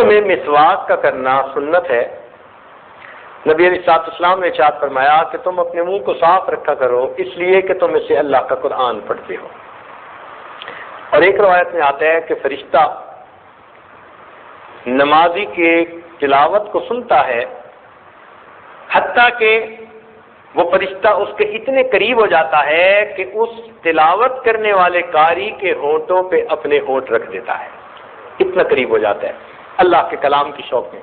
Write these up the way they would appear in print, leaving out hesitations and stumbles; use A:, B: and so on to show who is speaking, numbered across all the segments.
A: منہ میں مسواک کا کرنا سنت ہے۔ نبی علیہ السلام نے ارشاد فرمایا کہ تم اپنے منہ کو صاف رکھا کرو، اس لیے کہ تم اسے اللہ کا قرآن پڑھتے ہو۔ اور ایک روایت میں آتا ہے کہ فرشتہ نمازی کے تلاوت کو سنتا ہے، حتیٰ کہ وہ فرشتہ اس کے اتنے قریب ہو جاتا ہے کہ اس تلاوت کرنے والے قاری کے ہونٹوں پہ اپنے ہونٹ رکھ دیتا ہے، اتنا قریب ہو جاتا ہے اللہ کے کلام کی شوق میں۔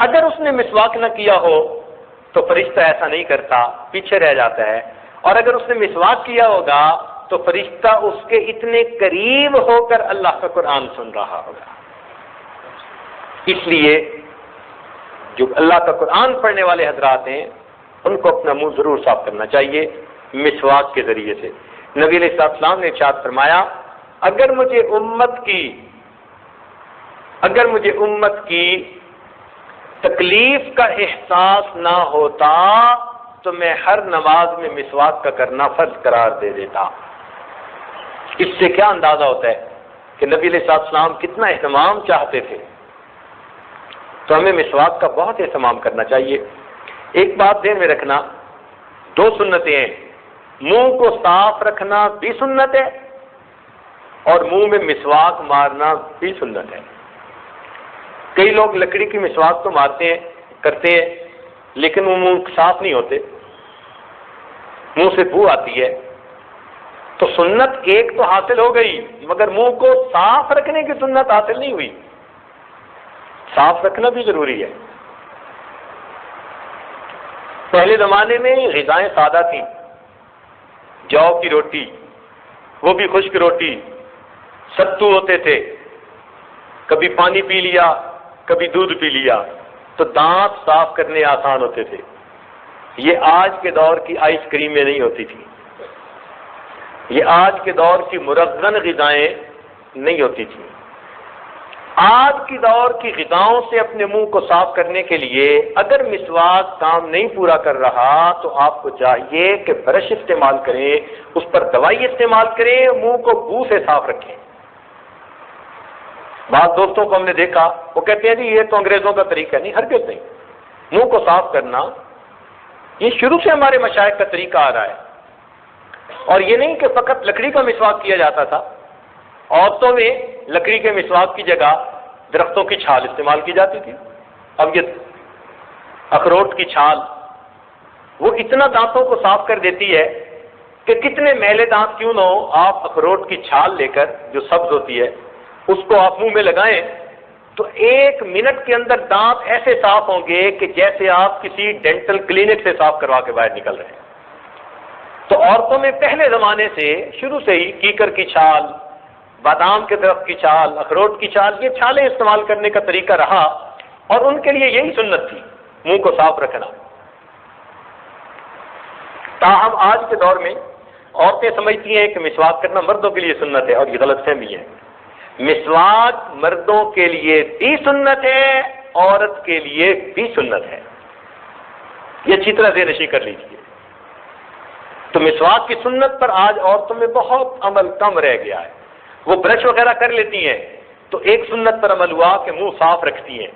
A: اگر اس نے مسواک نہ کیا ہو تو فرشتہ ایسا نہیں کرتا، پیچھے رہ جاتا ہے، اور اگر اس نے مسواک کیا ہوگا تو فرشتہ اس کے اتنے قریب ہو کر اللہ کا قرآن سن رہا ہوگا۔ اس لیے جو اللہ کا قرآن پڑھنے والے حضرات ہیں ان کو اپنا منہ ضرور صاف کرنا چاہیے مسواک کے ذریعے سے۔ نبی علیہ السلام نے ارشاد فرمایا اگر مجھے امت کی تکلیف کا احساس نہ ہوتا تو میں ہر نماز میں مسواک کا کرنا فرض قرار دے دیتا۔ اس سے کیا اندازہ ہوتا ہے کہ نبی علیہ السلام کتنا اہتمام چاہتے تھے۔ تو ہمیں مسواک کا بہت اہتمام کرنا چاہیے۔ ایک بات ذہن میں رکھنا، دو سنتیں ہیں، منہ کو صاف رکھنا بھی سنت ہے اور منہ میں مسواک مارنا بھی سنت ہے۔ کئی لوگ لکڑی کی مسواک تو کرتے ہیں لیکن وہ منہ صاف نہیں ہوتے، منہ سے بو آتی ہے۔ تو سنت ایک تو حاصل ہو گئی مگر منہ کو صاف رکھنے کی سنت حاصل نہیں ہوئی۔ صاف رکھنا بھی ضروری ہے۔ پہلے زمانے میں غذائیں سادہ تھیں، جو کی روٹی، وہ بھی خشک روٹی، ستو ہوتے تھے، کبھی پانی پی لیا کبھی دودھ پی لیا، تو دانت صاف کرنے آسان ہوتے تھے۔ یہ آج کے دور کی آئس کریمیں نہیں ہوتی تھی، یہ آج کے دور کی مرغن غذائیں نہیں ہوتی تھیں۔ آج کی دور کی غذاؤں سے اپنے منہ کو صاف کرنے کے لیے اگر مسواک کام نہیں پورا کر رہا تو آپ کو چاہیے کہ برش استعمال کریں، اس پر دوائی استعمال کریں، منہ کو بو سے صاف رکھیں۔ بعض دوستوں کو ہم نے دیکھا وہ کہتے ہیں جی یہ تو انگریزوں کا طریقہ ہے، نہیں، ہرگز نہیں۔ منہ کو صاف کرنا یہ شروع سے ہمارے مشائخ کا طریقہ آ رہا ہے، اور یہ نہیں کہ فقط لکڑی کا مسواک کیا جاتا تھا۔ عورتوں میں لکڑی کے مسواک کی جگہ درختوں کی چھال استعمال کی جاتی تھی۔ اب یہ اخروٹ کی چھال وہ اتنا دانتوں کو صاف کر دیتی ہے کہ کتنے میلے دانت کیوں نہ ہو، آپ اخروٹ کی چھال لے کر جو سبز ہوتی ہے اس کو آپ منہ میں لگائیں تو 1 منٹ کے اندر دانت ایسے صاف ہوں گے کہ جیسے آپ کسی ڈینٹل کلینک سے صاف کروا کے باہر نکل رہے ہیں۔ تو عورتوں میں پہلے زمانے سے شروع سے ہی کیکر کی چھال، بادام کے درخت کی چھال، اخروٹ کی چھال، یہ چھالیں استعمال کرنے کا طریقہ رہا اور ان کے لیے یہی سنت تھی، منہ کو صاف رکھنا۔ تاہم آج کے دور میں عورتیں سمجھتی ہیں کہ مسواک کرنا مردوں کے لیے سنت ہے، اور یہ غلط فہمی ہے۔ مسواک مردوں کے لیے بھی سنت ہے، عورت کے لیے بھی سنت ہے، یہ اچھی طرح ذہن نشین کر لیجیے۔ تو مسواک کی سنت پر آج عورتوں میں بہت عمل کم رہ گیا ہے۔ وہ برش وغیرہ کر لیتی ہیں تو ایک سنت پر عمل ہوا کہ منہ صاف رکھتی ہیں،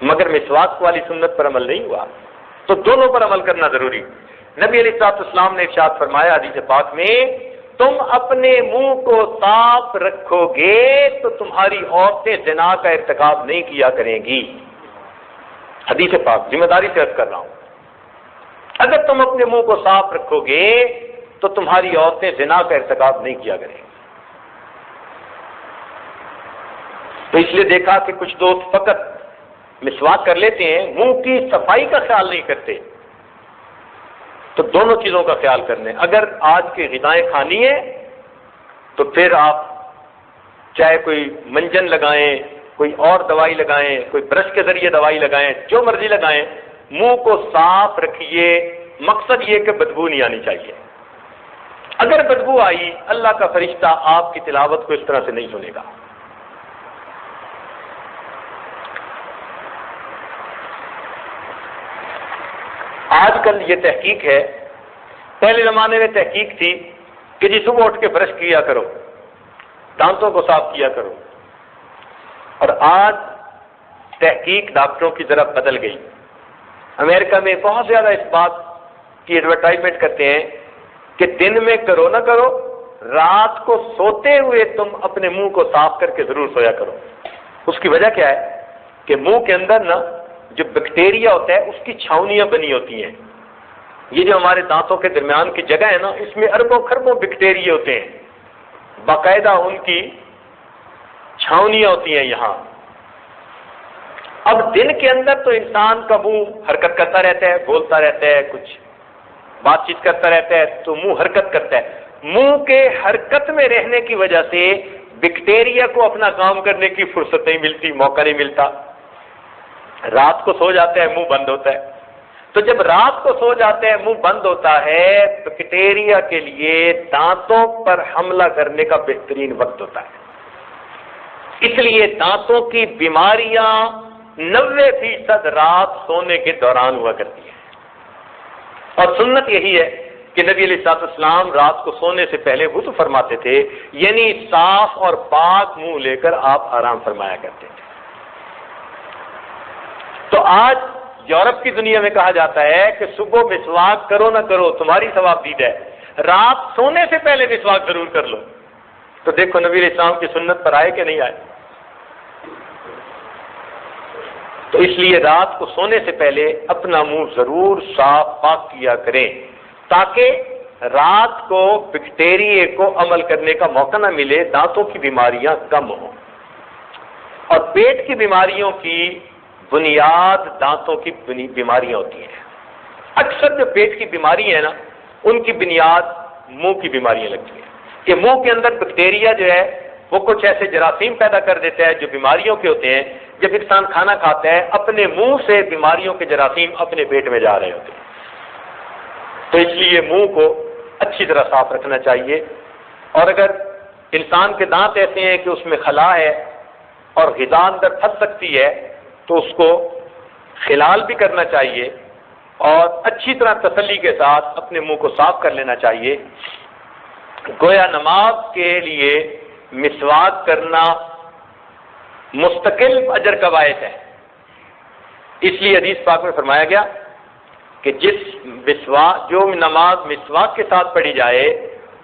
A: مگر مسواک والی سنت پر عمل نہیں ہوا۔ تو دونوں پر عمل کرنا ضروری۔ نبی علیہ السلام نے ارشاد فرمایا حدیث پاک میں، تم اپنے منہ کو صاف رکھو گے تو تمہاری عورتیں زنا کا ارتکاب نہیں کیا کریں گی۔ حدیث پاک، ذمہ داری سے عرض کر رہا ہوں، اگر تم اپنے منہ کو صاف رکھو گے تو تمہاری عورتیں زنا کا ارتکاب نہیں کیا کریں گی۔ تو اس لیے دیکھا کہ کچھ دوست فقط مسواک کر لیتے ہیں، منہ کی صفائی کا خیال نہیں کرتے۔ تو دونوں چیزوں کا خیال کرنے، اگر آج کی غذائیں کھانی ہے تو پھر آپ چاہے کوئی منجن لگائیں، کوئی اور دوائی لگائیں، کوئی برش کے ذریعے دوائی لگائیں، جو مرضی لگائیں، منہ کو صاف رکھیے۔ مقصد یہ کہ بدبو نہیں آنی چاہیے۔ اگر بدبو آئی، اللہ کا فرشتہ آپ کی تلاوت کو اس طرح سے نہیں سنے گا۔ آج کل یہ تحقیق ہے، پہلے زمانے میں تحقیق تھی کہ جی صبح اٹھ کے برش کیا کرو، دانتوں کو صاف کیا کرو، اور آج تحقیق ڈاکٹروں کی طرف بدل گئی. امریکہ میں بہت زیادہ اس بات کی ایڈورٹائزمنٹ کرتے ہیں کہ دن میں کرو نہ کرو، رات کو سوتے ہوئے تم اپنے منہ کو صاف کر کے ضرور سویا کرو. اس کی وجہ کیا ہے کہ منہ کے اندر نا جو بیکٹیریا ہوتا ہے اس کی چھاؤنیاں بنی ہوتی ہیں. یہ جو ہمارے دانتوں کے درمیان کی جگہ ہے نا، اس میں اربوں خربوں بیکٹیریا ہوتے ہیں، باقاعدہ ان کی چھاؤنیاں ہوتی ہیں یہاں. اب دن کے اندر تو انسان کا منہ حرکت کرتا رہتا ہے، بولتا رہتا ہے، کچھ بات چیت کرتا رہتا ہے، تو منہ حرکت کرتا ہے. منہ کے حرکت میں رہنے کی وجہ سے بیکٹیریا کو اپنا کام کرنے کی فرصت نہیں ملتی، موقع نہیں ملتا. رات کو سو جاتا ہے، منہ بند ہوتا ہے. تو جب رات کو سو جاتے ہیں، منہ بند ہوتا ہے، بیکٹیریا کے لیے دانتوں پر حملہ کرنے کا بہترین وقت ہوتا ہے. اس لیے دانتوں کی بیماریاں 90% رات سونے کے دوران ہوا کرتی ہیں. اور سنت یہی ہے کہ نبی علیہ الصلوۃ والسلام رات کو سونے سے پہلے وضو فرماتے تھے، یعنی صاف اور پاک منہ لے کر آپ آرام فرمایا کرتے تھے. تو آج یورپ کی دنیا میں کہا جاتا ہے کہ صبح مسواک کرو نہ کرو تمہاری ثواب دید ہے، رات سونے سے پہلے مسواک ضرور کر لو. تو دیکھو نبی علیہ السلام کی سنت پر آئے کہ نہیں آئے. تو اس لیے رات کو سونے سے پہلے اپنا منہ ضرور صاف پاک کیا کریں تاکہ رات کو بیکٹیریا کو عمل کرنے کا موقع نہ ملے، دانتوں کی بیماریاں کم ہوں. اور پیٹ کی بیماریوں کی بنیاد دانتوں کی بیماریاں ہوتی ہیں. اکثر جو پیٹ کی بیماری ہے نا، ان کی بنیاد منہ کی بیماریاں لگتی ہیں کہ منہ کے اندر بیکٹیریا جو ہے وہ کچھ ایسے جراثیم پیدا کر دیتا ہے جو بیماریوں کے ہوتے ہیں. جب انسان کھانا کھاتا ہے اپنے منہ سے بیماریوں کے جراثیم اپنے پیٹ میں جا رہے ہوتے ہیں. تو اس لیے منہ کو اچھی طرح صاف رکھنا چاہیے. اور اگر انسان کے دانت ایسے ہیں کہ اس میں خلا ہے اور غذا اندر پھنس سکتی ہے تو اس کو خلال بھی کرنا چاہیے اور اچھی طرح تسلی کے ساتھ اپنے منہ کو صاف کر لینا چاہیے. گویا نماز کے لیے مسواک کرنا مستقل اجر کا باعث ہے. اس لیے حدیث پاک میں فرمایا گیا کہ جو نماز مسواک کے ساتھ پڑھی جائے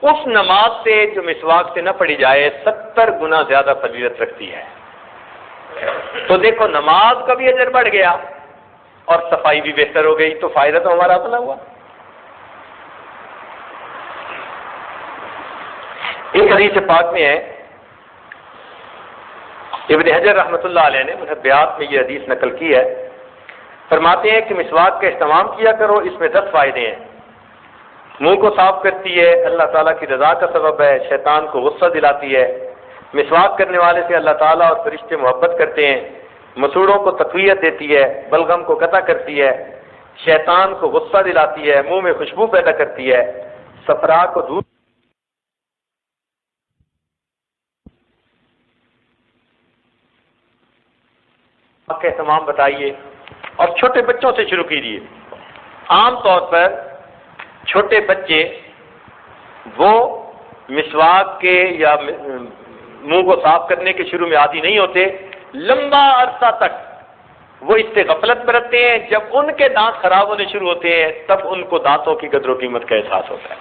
A: اس نماز سے جو مسواک سے نہ پڑھی جائے 70 گنا زیادہ فضیلت رکھتی ہے. تو دیکھو نماز کا بھی اجر بڑھ گیا اور صفائی بھی بہتر ہو گئی، تو فائدہ تو ہمارا اپنا ہوا. ایک حدیث پاک میں ہے، ابن حجر رحمۃ اللہ علیہ نے محبیات میں یہ حدیث نقل کی ہے. فرماتے ہیں کہ مسواک کا استعمال کیا کرو، اس میں 10 فائدے ہیں. منہ کو صاف کرتی ہے، اللہ تعالیٰ کی رضا کا سبب ہے، شیطان کو غصہ دلاتی ہے. مسواک کرنے والے سے اللہ تعالیٰ اور فرشتے محبت کرتے ہیں. مسوڑوں کو تقویت دیتی ہے، بلغم کو قطع کرتی ہے، شیطان کو غصہ دلاتی ہے، منہ میں خوشبو پیدا کرتی ہے، صفرا کو دور کے اہتمام بتائیے. اور چھوٹے بچوں سے شروع کیجیے. عام طور پر چھوٹے بچے وہ مسواک کے یا منہ کو صاف کرنے کے شروع میں عادی نہیں ہوتے. لمبا عرصہ تک وہ اس سے غفلت برتتے ہیں. جب ان کے دانت خراب ہونے شروع ہوتے ہیں تب ان کو دانتوں کی قدر و قیمت کا احساس ہوتا ہے.